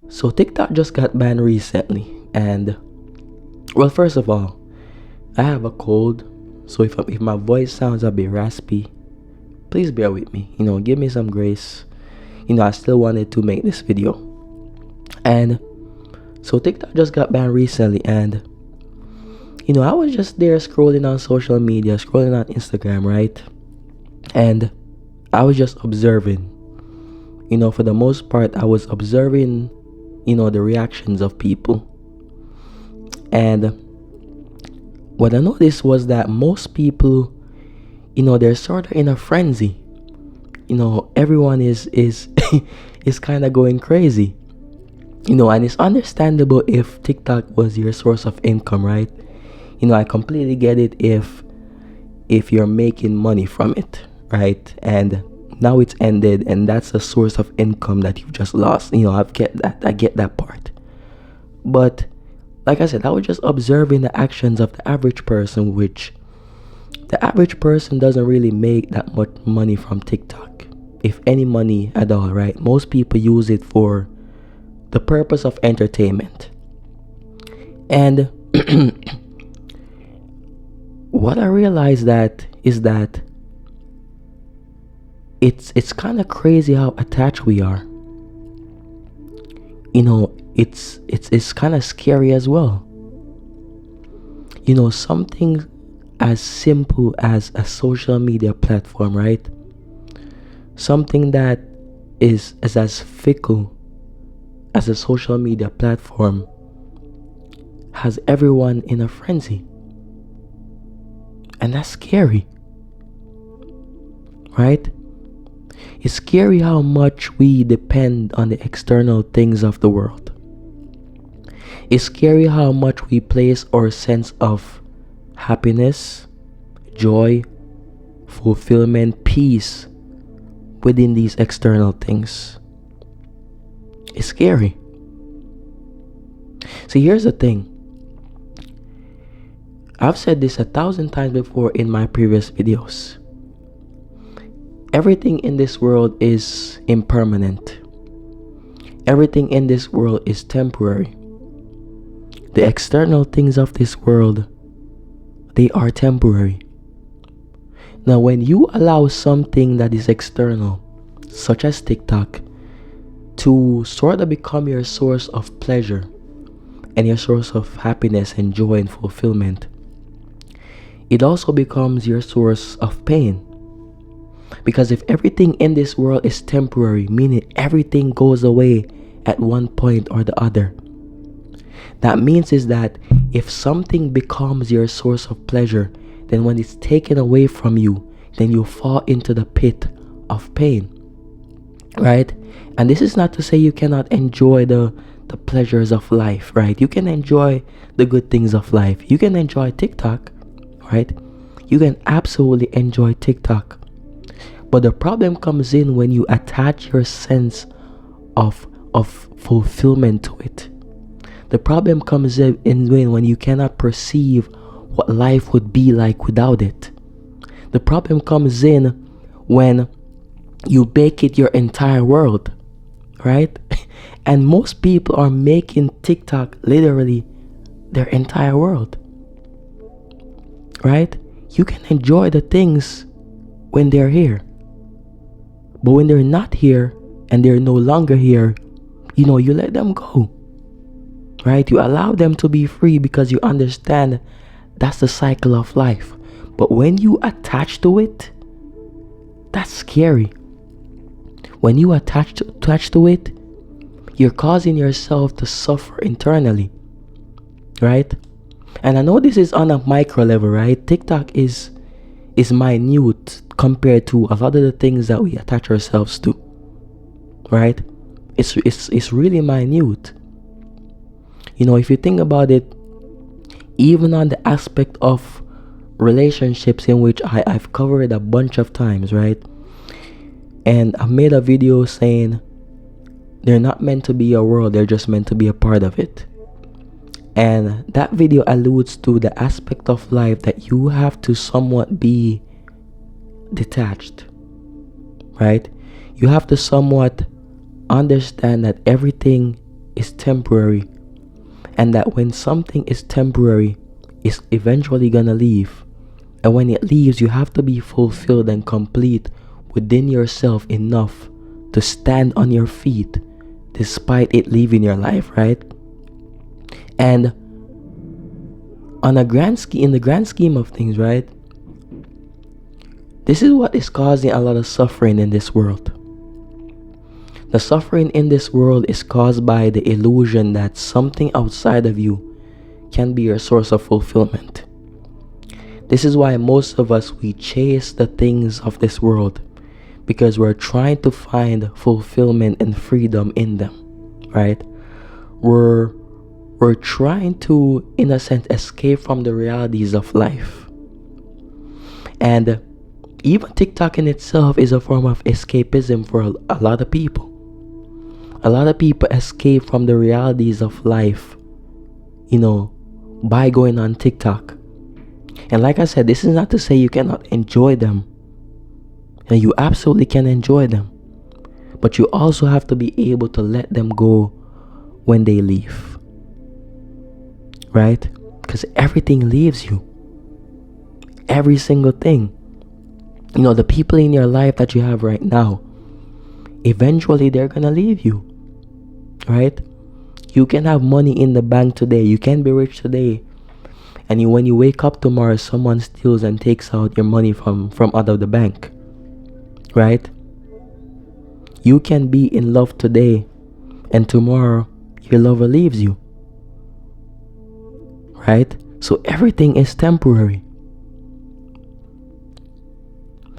So TikTok just got banned recently, and well, first of all, I have a cold, so if my voice sounds a bit raspy, please bear with me. Give me some grace. I still wanted to make this video, and so TikTok just got banned recently, and I was just there scrolling on social media, scrolling on Instagram, right? And I was just observing. For the most part, I was observing, the reactions of people. And what I noticed was that most people, they're sort of in a frenzy. Everyone is is kind of going crazy. And it's understandable if TikTok was your source of income, right? I completely get it if you're making money from it, right? And now it's ended, and that's a source of income that you've just lost. I get that part. But like I said, I was just observing the actions of the average person, which the average person doesn't really make that much money from TikTok, if any money at all, right? Most people use it for the purpose of entertainment. And what I realized is that it's kind of crazy how attached we are. It's kind of scary as well. Something as simple as a social media platform, right? Something that is as fickle as a social media platform has everyone in a frenzy. And that's scary, right? It's scary how much we depend on the external things of the world. It's scary how much we place our sense of happiness, joy, fulfillment, peace within these external things. It's scary. See, here's the thing. I've said this 1,000 times before in my previous videos. Everything in this world is impermanent. Everything in this world is temporary. The external things of this world, they are temporary. Now, when you allow something that is external, such as TikTok, to sort of become your source of pleasure and your source of happiness and joy and fulfillment, it also becomes your source of pain. Because if everything in this world is temporary, meaning everything goes away at one point or the other, that means is that if something becomes your source of pleasure, then when it's taken away from you, then you fall into the pit of pain, right? And this is not to say you cannot enjoy the pleasures of life, right? You can enjoy the good things of life. You can enjoy TikTok, right? You can absolutely enjoy TikTok. But the problem comes in when you attach your sense of fulfillment to it. The problem comes in when you cannot perceive what life would be like without it. The problem comes in when you make it your entire world, right? And most people are making TikTok literally their entire world, right? You can enjoy the things when they're here. But when they're not here and they're no longer here, you let them go, right? You allow them to be free because you understand that's the cycle of life. But when you attach to it, that's scary. When you attach to it, you're causing yourself to suffer internally, right? And I know this is on a micro level, right? TikTok is minute compared to a lot of the things that we attach ourselves to, right? It's really minute. If you think about it, even on the aspect of relationships, in which I've covered a bunch of times, right? And I made a video saying they're not meant to be your world, they're just meant to be a part of it. And that video alludes to the aspect of life that you have to somewhat be detached, right? You have to somewhat understand that everything is temporary, and that when something is temporary, it's eventually gonna leave. And when it leaves, you have to be fulfilled and complete within yourself enough to stand on your feet despite it leaving your life, right? And in the grand scheme of things, right? This is what is causing a lot of suffering in this world. The suffering in this world is caused by the illusion that something outside of you can be your source of fulfillment. This is why most of us, we chase the things of this world because we're trying to find fulfillment and freedom in them, right? We're trying to, in a sense, escape from the realities of life. And even TikTok in itself is a form of escapism for a lot of people. A lot of people escape from the realities of life, by going on TikTok. And like I said, this is not to say you cannot enjoy them. And you absolutely can enjoy them. But you also have to be able to let them go when they leave. Right? Because everything leaves you. Every single thing. The people in your life that you have right now, eventually they're gonna leave you. Right? You can have money in the bank today. You can be rich today. And when you wake up tomorrow, someone steals and takes out your money from out of the bank. Right? You can be in love today, and tomorrow your lover leaves you. Right? So everything is temporary.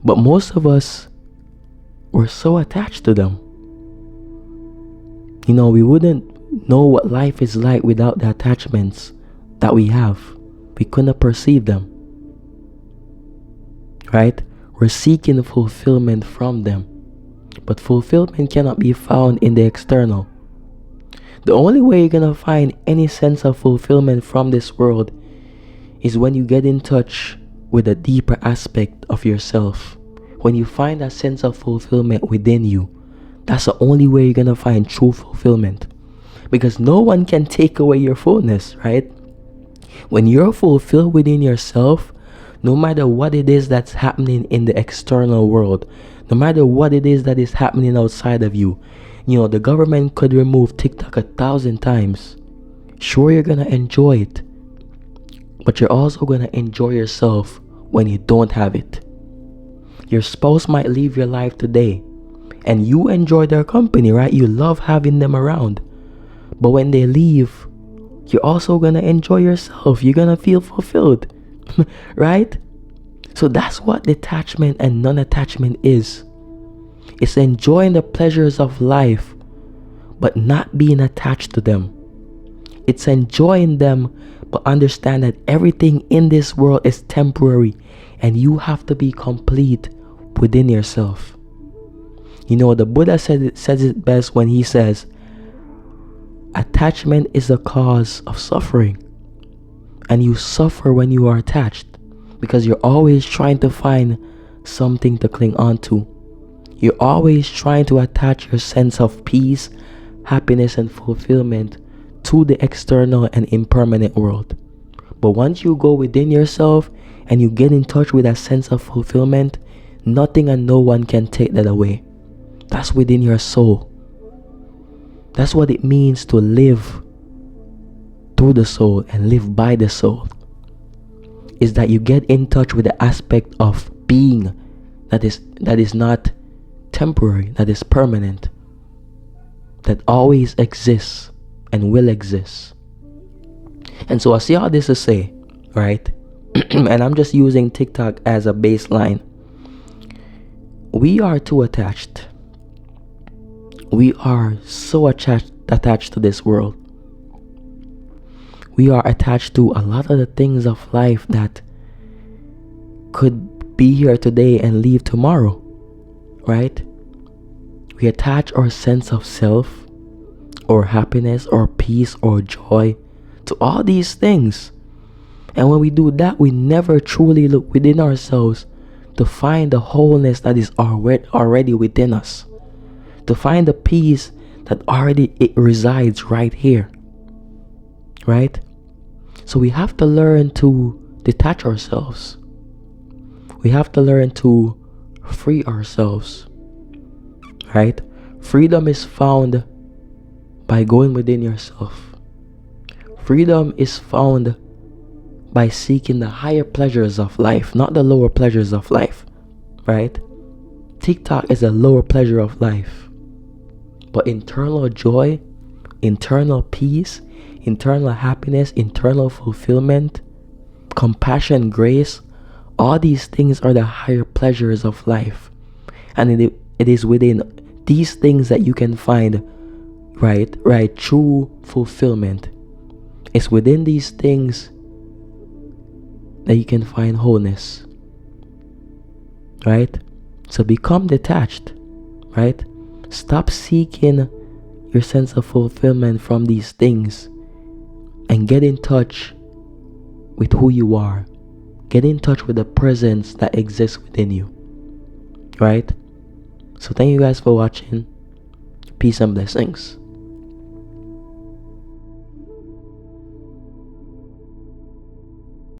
But most of us, we're so attached to them. We wouldn't know what life is like without the attachments that we have. We couldn't perceive them. Right? We're seeking fulfillment from them. But fulfillment cannot be found in the external. The only way you're gonna find any sense of fulfillment from this world is when you get in touch with a deeper aspect of yourself. When you find a sense of fulfillment within you, that's the only way you're gonna find true fulfillment. Because no one can take away your fullness, right? When you're fulfilled within yourself, no matter what it is that's happening in the external world, no matter what it is that is happening outside of you, the government could remove TikTok 1,000 times. Sure, you're gonna enjoy it, but you're also gonna enjoy yourself when you don't have it. Your spouse might leave your life today, and you enjoy their company, right? You love having them around. But when they leave, you're also gonna enjoy yourself. You're gonna feel fulfilled, right? So that's what detachment and non-attachment is. It's enjoying the pleasures of life, but not being attached to them. It's enjoying them, but understand that everything in this world is temporary, and you have to be complete within yourself. The Buddha says it best when he says, attachment is the cause of suffering. And you suffer when you are attached, because you're always trying to find something to cling on to. You're always trying to attach your sense of peace, happiness, and fulfillment to the external and impermanent world. But once you go within yourself and you get in touch with that sense of fulfillment, nothing and no one can take that away. That's within your soul. That's what it means to live through the soul and live by the soul. Is that you get in touch with the aspect of being that is not temporary, that is permanent, that always exists and will exist. And so I see all this to say, right? And I'm just using TikTok as a baseline. We are too attached. We are so attached to this world. We are attached to a lot of the things of life that could be here today and leave tomorrow, right? We attach our sense of self, or happiness, or peace, or joy to all these things. And when we do that, we never truly look within ourselves to find the wholeness that is already within us, to find the peace that already it resides right here, right? So we have to learn to detach ourselves. We have to learn to free ourselves, right? Freedom is found by going within yourself. Freedom is found by seeking the higher pleasures of life, not the lower pleasures of life, right? TikTok is a lower pleasure of life. But internal joy, internal peace, internal happiness, internal fulfillment, compassion, grace, all these things are the higher pleasures of life. And it is within these things that you can find true fulfillment. It's within these things that you can find wholeness, right? So become detached, right? Stop seeking your sense of fulfillment from these things and get in touch with who you are. Get in touch with the presence that exists within you, right? So thank you guys for watching. Peace and blessings.